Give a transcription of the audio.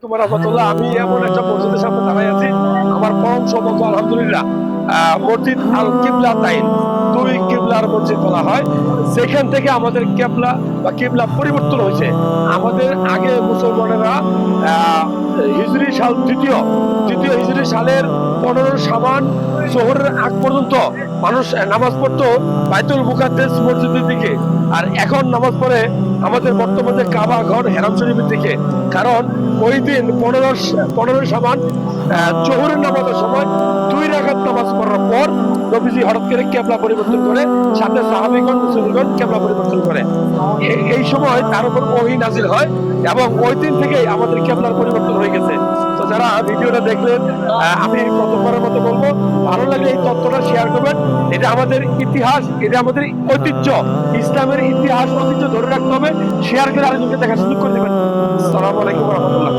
ওয়া রাহমাতুল্লাহ। আমি এমন একটা মসজিদের সামনে দাঁড়াই আছি, আমার পরম সৌভাগ্য আলহামদুলিল্লাহ। মসজিদ আল কিবলাতাইন, দুই কিবলার মসজিদ বলা হয়। সেখান থেকে আমাদের কেবলা বা কিবলা পরিবর্তন হয়েছে। আমাদের আগে মুসলমানেরা হিজরি সাল তৃতীয় তৃতীয় হিজরি সালের 15 শাবান জোহরের আগ পর্যন্ত মানুষ নামাজ পড়তো বাইতুল মুকাদ্দাস মসজিদের দিকে, আর এখন নামাজ পড়ে আমাদের বর্তমানে কাবা ঘর হেরাম শরীফের দিকে। কারণ ওই দিন 15 শাবান জোহরের নামাজের সময় 2 রাকাত নামাজ পড়ার পর নবীজি হঠাৎ করে কেবলা পরিবর্তন করে, সাথে সাহাবীগণ মুসলিমগণ কেবলা পরিবর্তন করে। এই সময় তার উপর ওহী নাজিল হয় এবং ওই দিন থেকেই আমাদের কেবলার পরিবর্তন হয়ে গেছে। তো যারা ভিডিওটা দেখলেন, আমি প্রথমবারের মতো বলবো, ভালো লাগলে এই তথ্যটা শেয়ার করবেন। এটা আমাদের ইতিহাস, এটা আমাদের ঐতিহ্য, ইসলামের ইতিহাস ঐতিহ্য ধরে রাখতে হবে। শেয়ার করে আরেকজনকে দেখার সুযোগ করে দেবেন। আসসালামু আলাইকুম ওয়া রাহমাতুল্লাহ।